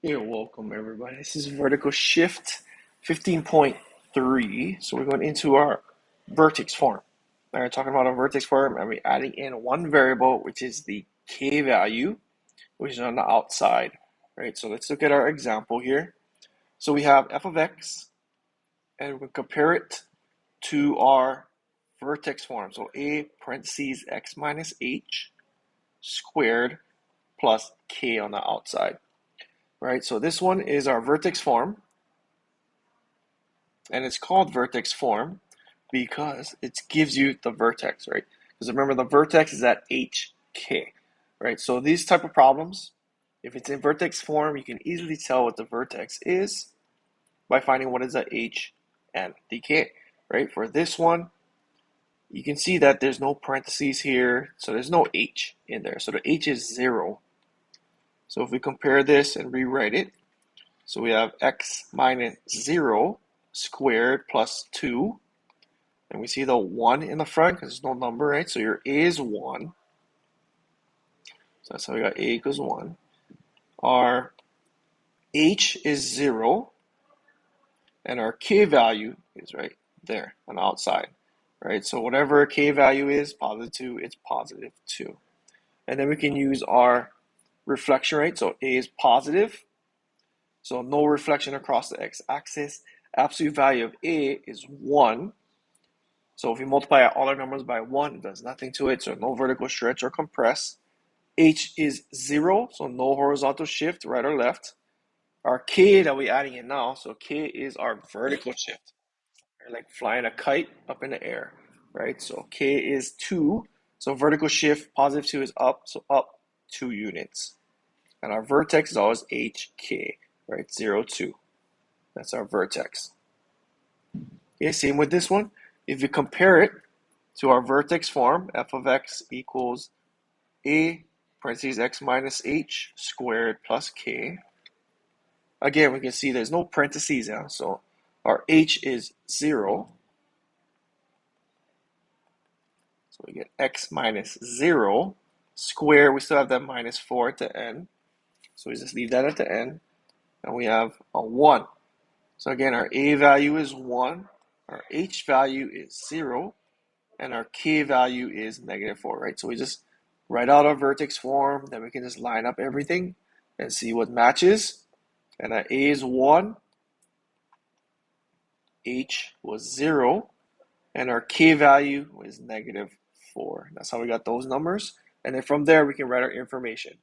You're welcome, everybody. This is Vertical Shift 15.3. So we're going into our vertex form. Now we're talking about a vertex form, and we're adding in one variable, which is the k value, which is on the outside, right? So let's look at our example here. So we have f of x, and we compare it to our vertex form. So a parentheses x minus h squared plus k on the outside. Right, so this one is our vertex form, and it's called vertex form because it gives you the vertex, right? Because remember, the vertex is at hk, right? So these type of problems, if it's in vertex form, you can easily tell what the vertex is by finding what is at h and the k, right? For this one, you can see that there's no parentheses here, so there's no h in there. So the h is 0. So if we compare this and rewrite it, so we have x minus 0 squared plus 2. And we see the 1 in the front because there's no number, right? So your a is 1. So that's how we got a equals 1. Our h is 0. And our k value is right there on the outside, right? So whatever k value is, positive 2, it's positive 2. And then we can use our reflection rate. So a is positive. So no reflection across the x-axis. Absolute value of a is 1. So if we multiply all our numbers by 1, it does nothing to it. So no vertical stretch or compress. H is 0, so no horizontal shift, right or left. Our k that we're adding in now, so k is our vertical shift. Like flying a kite up in the air, right? So k is 2. So vertical shift, positive 2 is up, so up 2 units. And our vertex is always hk, right? 0, 2. That's our vertex. Okay, same with this one. If we compare it to our vertex form, f of x equals a parentheses x minus h squared plus k. Again, we can see there's no parentheses now, so our h is 0. So we get x minus 0 squared. We still have that minus 4 at the end. So we just leave that at the end. And we have a 1. So again, our a value is 1. Our h value is 0. And our k value is negative 4, right? So we just write out our vertex form. Then we can just line up everything and see what matches. And our a is 1. H was 0. And our k value was negative 4. That's how we got those numbers. And then from there, we can write our information,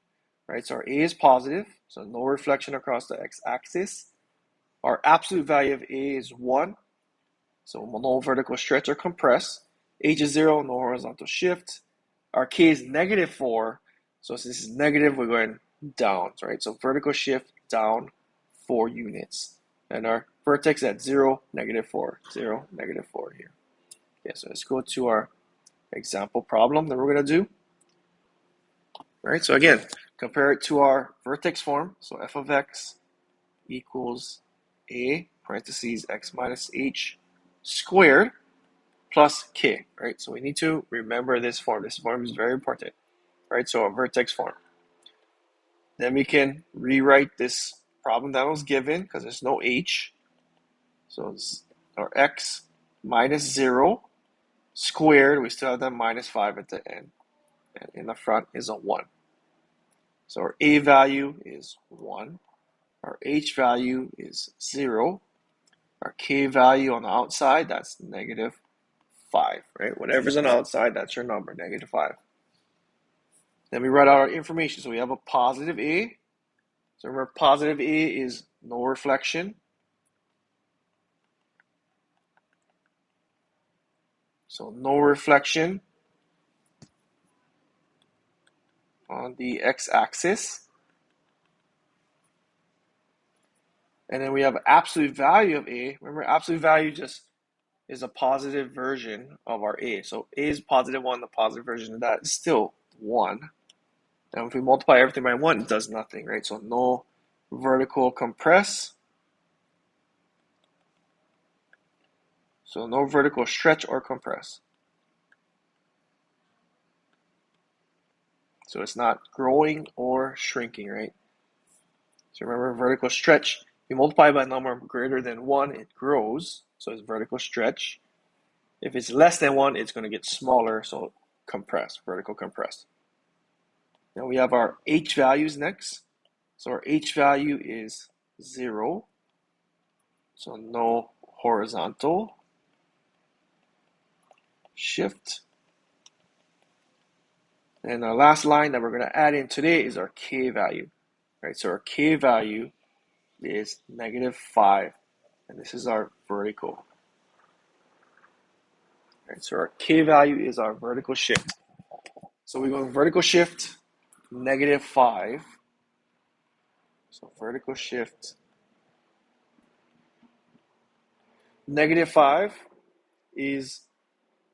right? So our a is positive, so no reflection across the x-axis. Our absolute value of a is 1, so no vertical stretch or compress. H is 0, no horizontal shift. Our k is negative 4, so since this is negative, we're going down, right? So vertical shift down 4 units. And our vertex at 0, negative 4, 0, negative 4 here. Okay, so let's go to our example problem that we're going to do. All right, so again, compare it to our vertex form. So f of x equals a parentheses x minus h squared plus k, right? So we need to remember this form. This form is very important, right? So a vertex form. Then we can rewrite this problem that was given because there's no h. So it's our x minus 0 squared. We still have that minus 5 at the end. And in the front is a 1. So our a value is 1. Our h value is 0. Our k value on the outside, that's negative 5, right? Whatever's on the outside, that's your number, negative 5. Then we write out our information. So we have a positive a. So remember, positive a is no reflection. So no reflection on the x-axis. And then we have absolute value of a. Remember, absolute value just is a positive version of our a. So a is positive 1. The positive version of that is still 1. And if we multiply everything by 1, it does nothing, right? So no vertical compress. So no vertical stretch or compress. So it's not growing or shrinking, right? So remember, vertical stretch, you multiply by a number greater than 1, it grows. So it's vertical stretch. If it's less than 1, it's going to get smaller, so compress, vertical compress. Now we have our h values next. So our h value is 0, so no horizontal shift. And our last line that we're going to add in today is our k value. Right, so our k value is -5, and this is our vertical. Right, so our k value is our vertical shift. So we go vertical shift -5. So vertical shift -5 is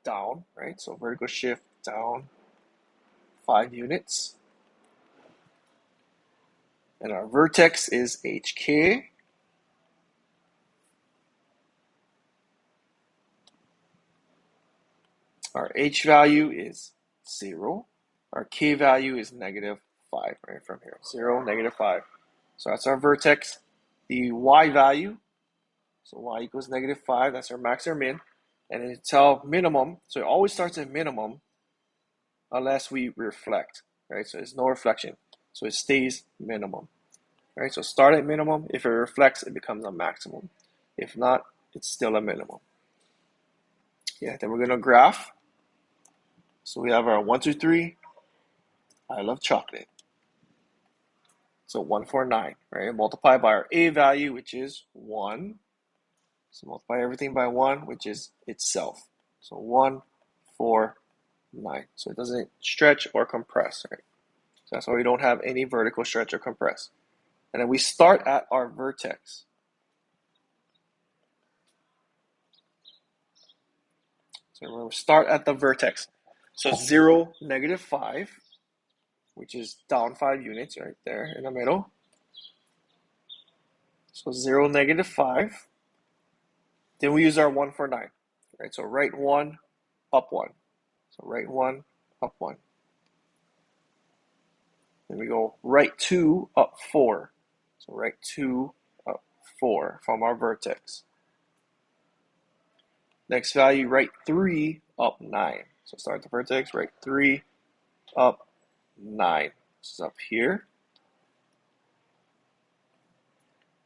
down, right? So vertical shift down 5 units. And our vertex is HK. Our H value is 0. Our K value is -5, right from here. 0, -5. So that's our vertex. The Y value, so Y equals -5, that's our max or min. And it's our minimum, so it always starts at minimum unless we reflect, right? So there's no reflection. So it stays minimum, right? So start at minimum. If it reflects, it becomes a maximum. If not, it's still a minimum. Yeah, then we're going to graph. So we have our 1, 2, 3. I love chocolate. So 1, 4, 9, right? Multiply by our A value, which is 1. So multiply everything by 1, which is itself. So 1, 4, 9. So it doesn't stretch or compress, right? So that's why we don't have any vertical stretch or compress. And then we start at our vertex. So we'll start at the vertex. So 0, -5, which is down 5 units right there in the middle. So 0, -5. Then we use our 1, 4, 9. Right? So right 1, up 1. So right 1, up 1. Then we go right 2, up 4. So right 2, up 4 from our vertex. Next value, right 3, up 9. So start the vertex, right 3, up 9. This is up here.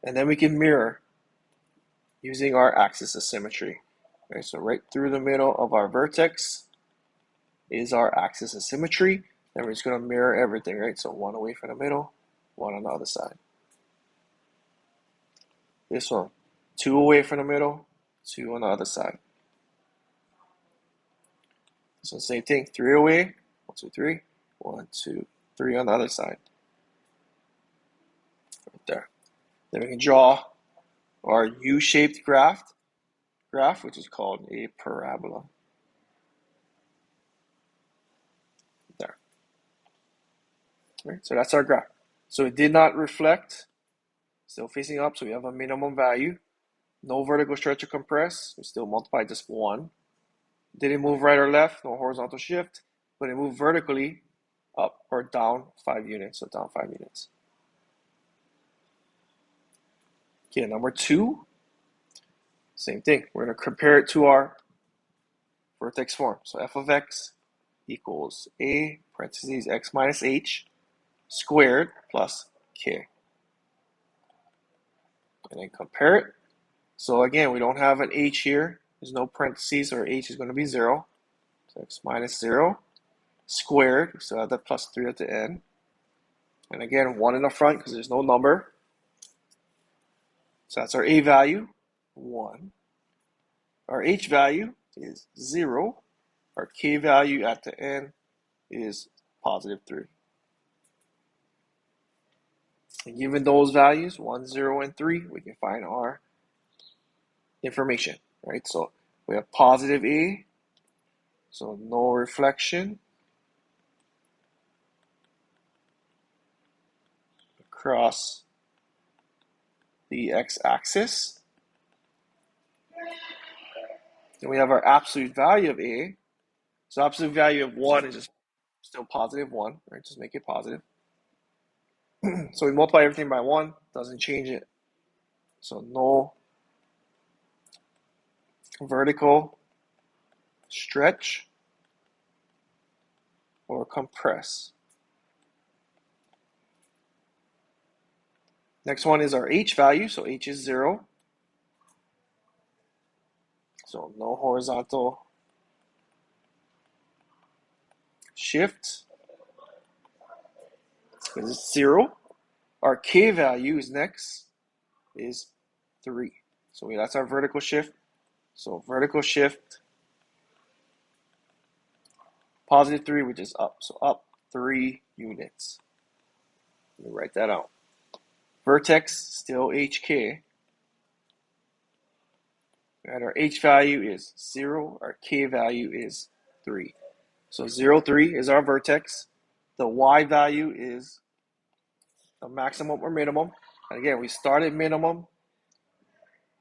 And then we can mirror using our axis of symmetry. Okay, so right through the middle of our vertex is our axis of symmetry. Then we're just going to mirror everything, right? So 1 away from the middle, 1 on the other side. This one, 2 away from the middle, 2 on the other side. So same thing, 3 away, 1, 2, 3, 1, 2, 3 on the other side. Right there. Then we can draw our U-shaped graph, which is called a parabola. There. Right, so that's our graph. So it did not reflect, still facing up, so we have a minimum value. No vertical stretch or compress, we still multiply just 1. Didn't move right or left, no horizontal shift, but it moved vertically up or down 5 units, so down 5 units. Okay, number 2, same thing. We're going to compare it to our vertex form. So f of x equals a parentheses x minus h squared plus k. And then compare it. So again, we don't have an h here. There's no parentheses, or h is going to be 0. So x minus 0 squared. We still have that plus 3 at the end. And again, 1 in the front because there's no number. So that's our a value, 1. Our h value is 0. Our k value at the end is positive 3. And given those values, 1, 0, and 3, we can find our information, right? So we have positive A, so no reflection across the x-axis. Then we have our absolute value of A. So absolute value of 1 is just still positive 1, right? Just make it positive. So we multiply everything by 1, doesn't change it. So no vertical stretch or compress. Next one is our h value, so h is 0. So no horizontal shift because it's 0. Our k value is next is 3. So that's our vertical shift. So vertical shift, positive 3, which is up. So up 3 units. Let me write that out. Vertex, still HK. And our H value is 0. Our K value is 3. So 0, 3 is our vertex. The Y value is the maximum or minimum. And again, we start at minimum.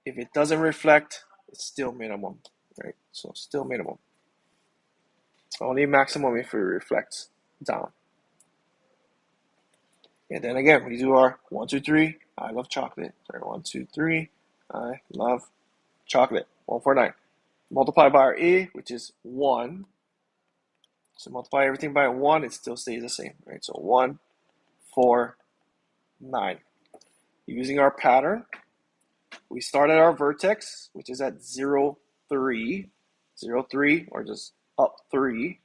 If it doesn't reflect, it's still minimum, right? So still minimum. Only maximum if it reflects down. And then again, we do our 1, 2, 3. I love chocolate. Sorry, 1, 2, 3. I love chocolate. 149. Multiply by our A, which is 1. So multiply everything by 1, it still stays the same, right? So 1, 4, 9. Using our pattern, we start at our vertex, which is at 0, 3. 0, 3, or just up 3.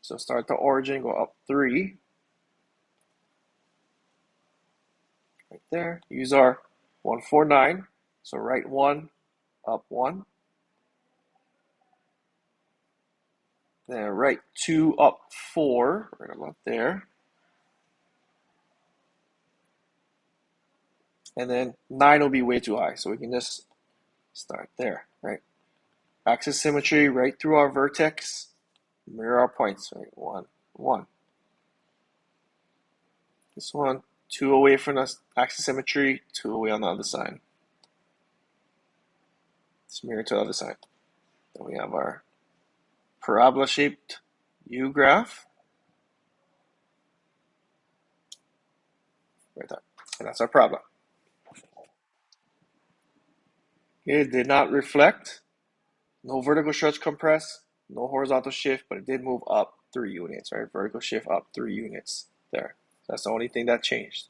So start the origin, go up 3. Right there. Use our 1, 4, 9. So right 1, up 1. Then right 2, up 4. Right about there. And then 9 will be way too high. So we can just start there, right? Axis symmetry right through our vertex. Mirror our points, right? 1, 1. This one, 2 away from the axis symmetry, 2 away on the other side. Let's mirror to the other side. Then we have our parabola-shaped U-graph. Right there. And that's our parabola. It did not reflect. No vertical stretch compress. No horizontal shift, but it did move up 3 units, right? Vertical shift up 3 units there. That's the only thing that changed.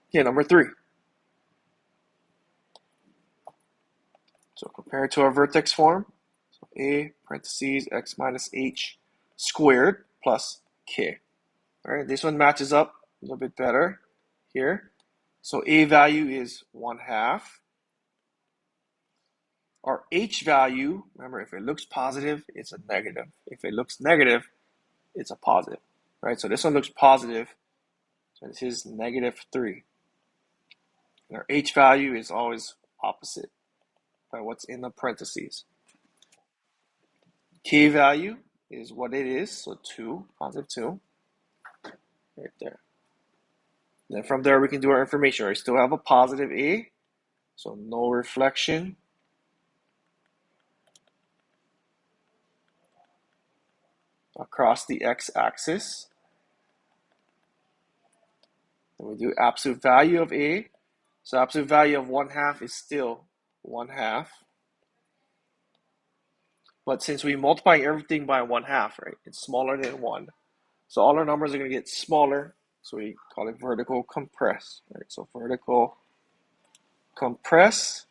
Okay, number 3. So compared to our vertex form, so A parentheses x minus h squared plus k. All right, this one matches up a little bit better here. So A value is 1/2. Our h value, remember, if it looks positive, it's a negative. If it looks negative, it's a positive, right? So this one looks positive, so this is -3. And our h value is always opposite by what's in the parentheses. K value is what it is, so 2, positive 2, right there. Then from there we can do our information. I still have a positive A, so no reflection. Across the x-axis. Then we do absolute value of A. So absolute value of 1/2 is still 1/2. But since we multiply everything by 1/2, right, it's smaller than 1. So all our numbers are going to get smaller. So we call it vertical compress. Right? So vertical compress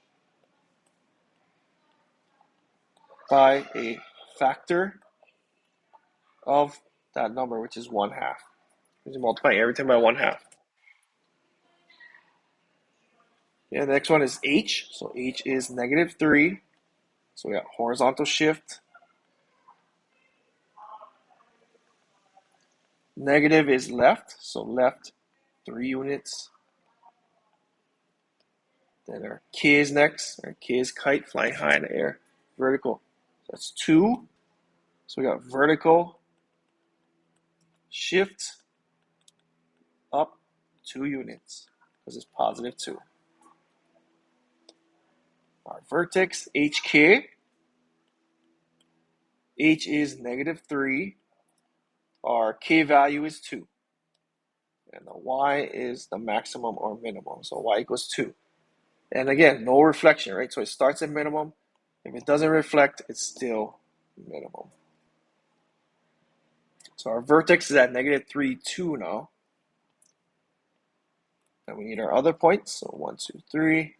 by a factor of that number, which is 1/2. We're multiplying everything by 1/2. Yeah, the next one is h. So h is -3. So we got horizontal shift. Negative is left, so left 3 units. Then our k is next. Our k is kite, flying high in the air. Vertical, so that's 2. So we got vertical shift up 2 units because it's positive 2. Our vertex, hk. H is -3. our k value is 2. And the y is the maximum or minimum. So y equals 2. And again, no reflection, right? So it starts at minimum. If it doesn't reflect, it's still minimum. So our vertex is at negative 3, 2 now. And we need our other points. So 1, 2, 3.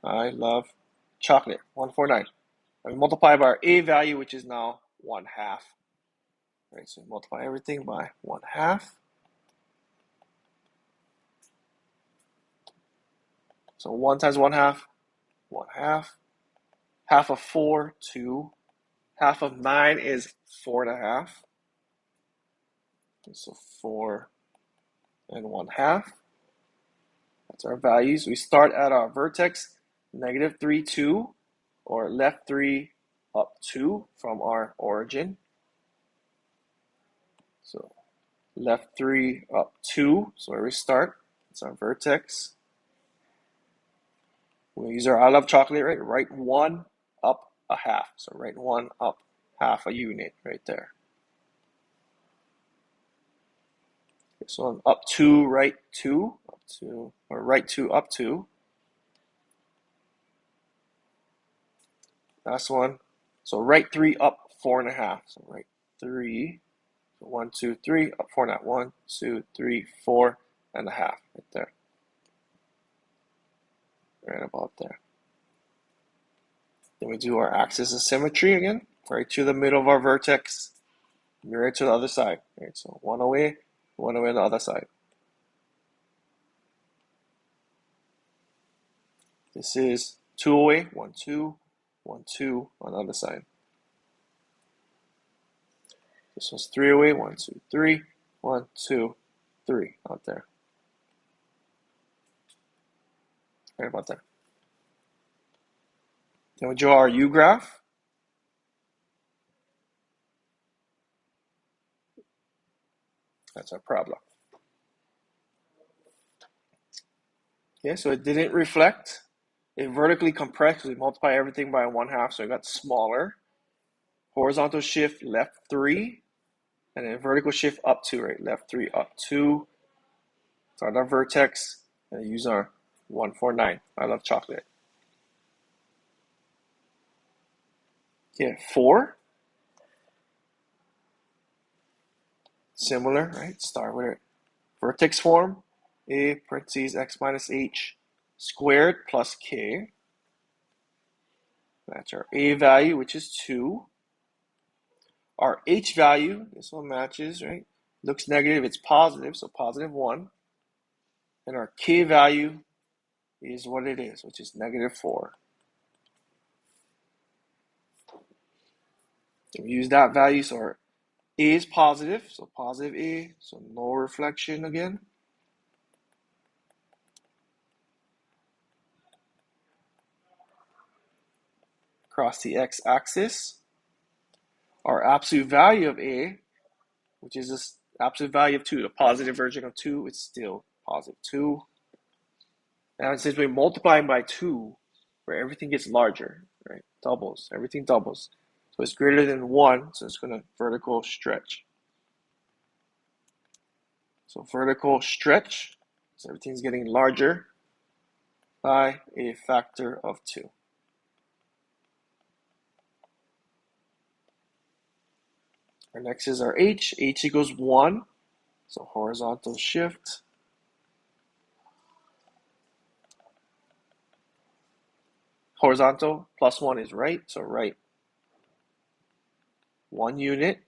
I love chocolate. 149. And we multiply by our a value, which is now 1/2. Right, so we multiply everything by 1/2. So 1 times 1/2, 1/2. Half of 4, 2. Half of 9 is 4.5. So 4 and 1/2. That's our values. We start at our vertex, negative 3, 2, or left 3 up 2 from our origin. So left 3 up 2, so where we start, it's our vertex. We use our I love chocolate, right? Right 1 up 1/2. So right 1 up 1/2 a unit right there. Okay, so up 2, right 2, up 2, or right 2 up 2. Last one. So right 3 up 4.5. So right 3. So 1, 2, 3, up 4.5. 1, 2, 3, 4.5 right there. Right about there. Then we do our axis of symmetry again. Right to the middle of our vertex. Mirror to the other side. Right, so one away on the other side. This is 2 away, 1, 2, 1, 2 on the other side. This one's 3 away, 1, 2, 3, 1, 2, 3 out there. Right about there. Then we draw our U-graph. That's our problem. Okay, so it didn't reflect. It vertically compressed because we multiply everything by 1/2, so it got smaller. Horizontal shift left 3, and then vertical shift up 2, right? Left 3 up 2. Start our vertex, and use our 149. I love chocolate. Okay, 4. Similar, right? Start with it. Vertex form, a parentheses x minus h squared plus k. That's our a value, which is 2. Our h value, this one matches, right? Looks negative, it's positive, so positive 1. And our k value is what it is, which is negative 4. So we use that value, so our a is positive, so positive a, so no reflection again. Across the x-axis. Our absolute value of a, which is this absolute value of 2, the positive version of 2, it's still positive 2. Now since we're multiplying by 2, where everything gets larger, right? Doubles, everything doubles. So it's greater than 1, so it's going to vertical stretch. So vertical stretch, so everything's getting larger by a factor of 2. Our next is our h. H equals 1, so horizontal shift. Horizontal plus 1 is right, so right 1 unit.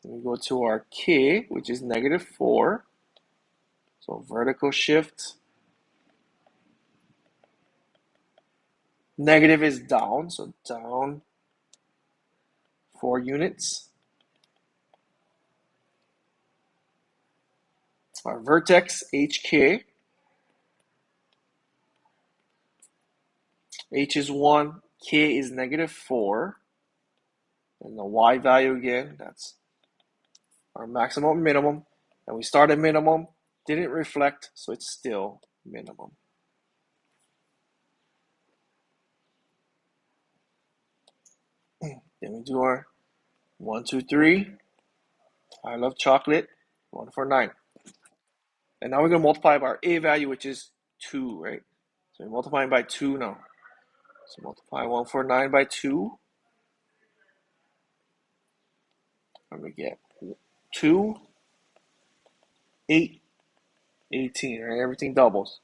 Then we go to our k, which is negative 4. So vertical shift. Negative is down, so down 4 units. Our vertex, HK. H is 1, K is negative 4. And the Y value again, that's our maximum minimum. And we start at minimum, didn't reflect, so it's still minimum. Then we do our 1, 2, 3. I love chocolate, 149. And now we're going to multiply by our A value, which is 2, right? So we're multiplying by 2 now. So multiply 149 by 2. And we get 2, 8, 18, right? Everything doubles.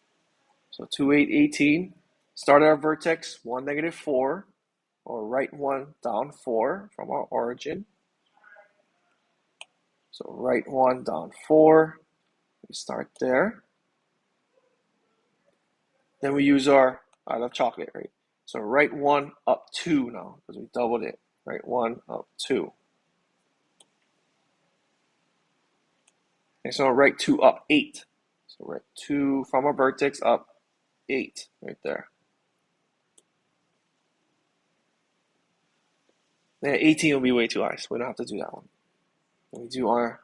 So 2, 8, 18. Start at our vertex, 1, negative 4. Or write 1 down 4 from our origin. So write 1 down 4. We start there. Then we use our, I love chocolate, right? So write 1 up 2 now, because we doubled it. Write 1 up 2. And so write 2 up 8. So write 2 from our vertex up 8, right there. Then 18 will be way too high, so we don't have to do that one. Then we do our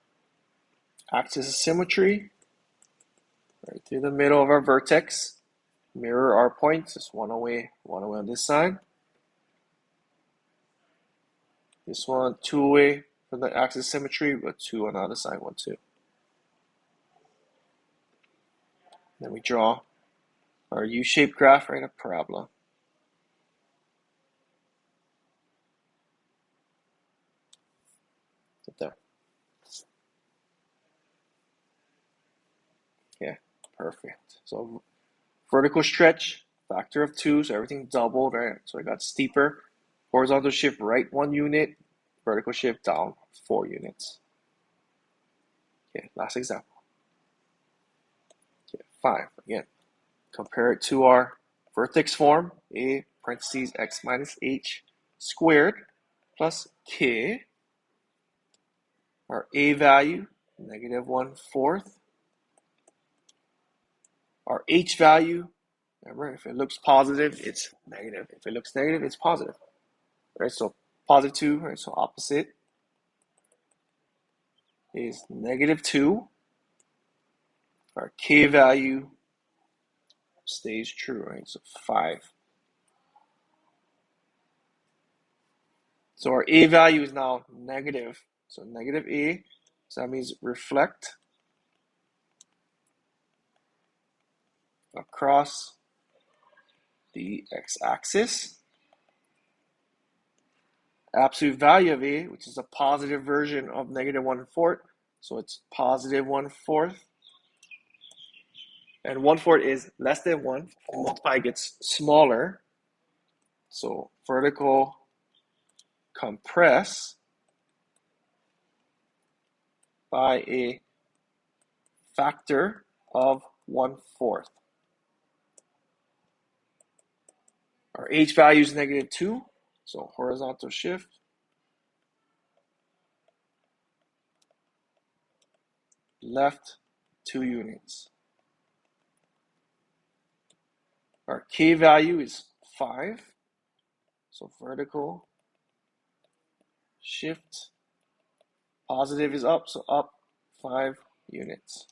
axis of symmetry, right through the middle of our vertex. Mirror our points, just one away on this side. This one, 2 away from the axis of symmetry, but 2 on the other side, 1, 2. Then we draw our U-shaped graph, right, a parabola. Right there. Yeah, perfect. So vertical stretch, factor of 2, so everything doubled, right? So it got steeper. Horizontal shift right 1 unit, vertical shift down 4 units. Okay, last example. Okay, 5, again. Compare it to our vertex form, a parentheses x minus h squared plus k. Our a value, negative 1/4. Our h value, remember, if it looks positive, it's negative. If it looks negative, it's positive. Right, so positive 2, right, so opposite is negative 2. Our k value stays true, right, so 5. So our a value is now negative, so negative a, so that means reflect across the x-axis. Absolute value of a, which is a positive version of negative 1/4, so it's positive 1/4. And 1/4 is less than 1. The multiply gets smaller. So vertical compress by a factor of 1/4. Our h value is negative 2, so horizontal shift. Left 2 units. Our k value is 5, so vertical shift. Positive is up, so up 5 units.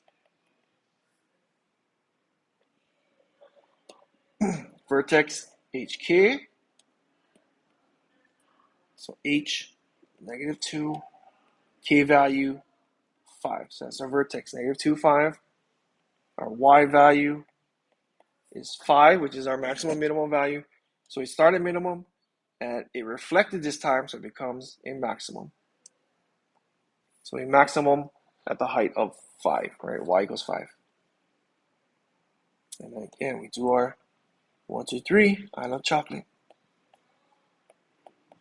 Vertex HK, so H, negative 2, K value 5. So that's our vertex, negative 2, 5. Our Y value is 5, which is our maximum minimum value. So we start at minimum, and it reflected this time, so it becomes a maximum. So a maximum at the height of 5, right? Y equals 5. And then again, we do our 1, 2, 3. I love chocolate.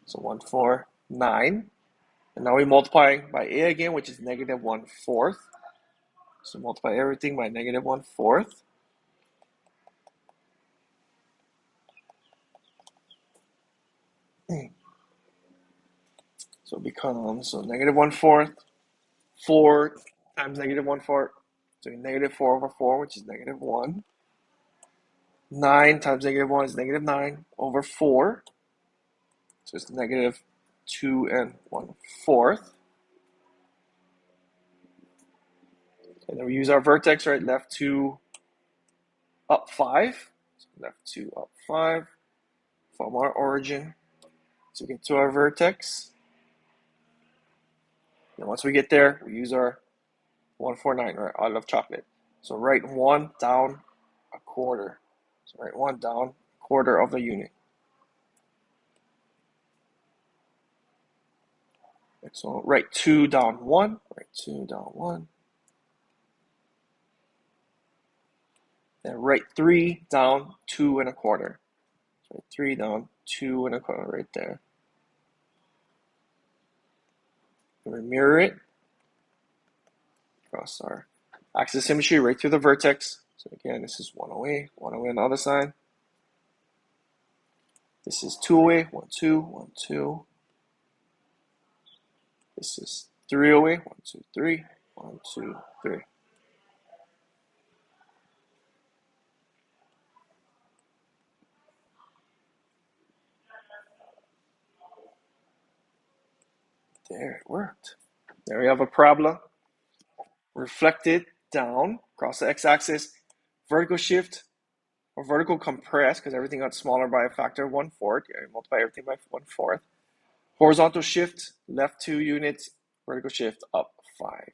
So 1, 4, 9. And now we're multiplying by a again, which is negative 1/4. So multiply everything by negative 1/4. So it becomes, so negative 1/4. 4 times negative 1/4. So negative 4/4, which is negative 1. 9 times negative 1 is negative 9/4. So it's negative 2 and 1/4. And then we use our vertex, right? Left 2, up 5. So left 2, up 5 from our origin to get to our vertex. And once we get there, we use our 149, right? I love chocolate. So write 1 down a quarter. So write 1 down a quarter of a unit. So write 2 down 1. Write 2 down 1. Then write 3 down 2 and a quarter. So write 3 down 2 and a quarter right there. And we mirror it across our axis symmetry right through the vertex. So again, this is 1 away, 1 away on the other side. This is 2 away, 1, 2, 1, 2. This is 3 away, 1, 2, 3, 1, 2, 3. There, it worked. There we have a parabola reflected down across the x-axis, vertical shift or vertical compress because everything got smaller by a factor of 1/4. Yeah, you multiply everything by 1/4. Horizontal shift, left 2 units, vertical shift, up 5.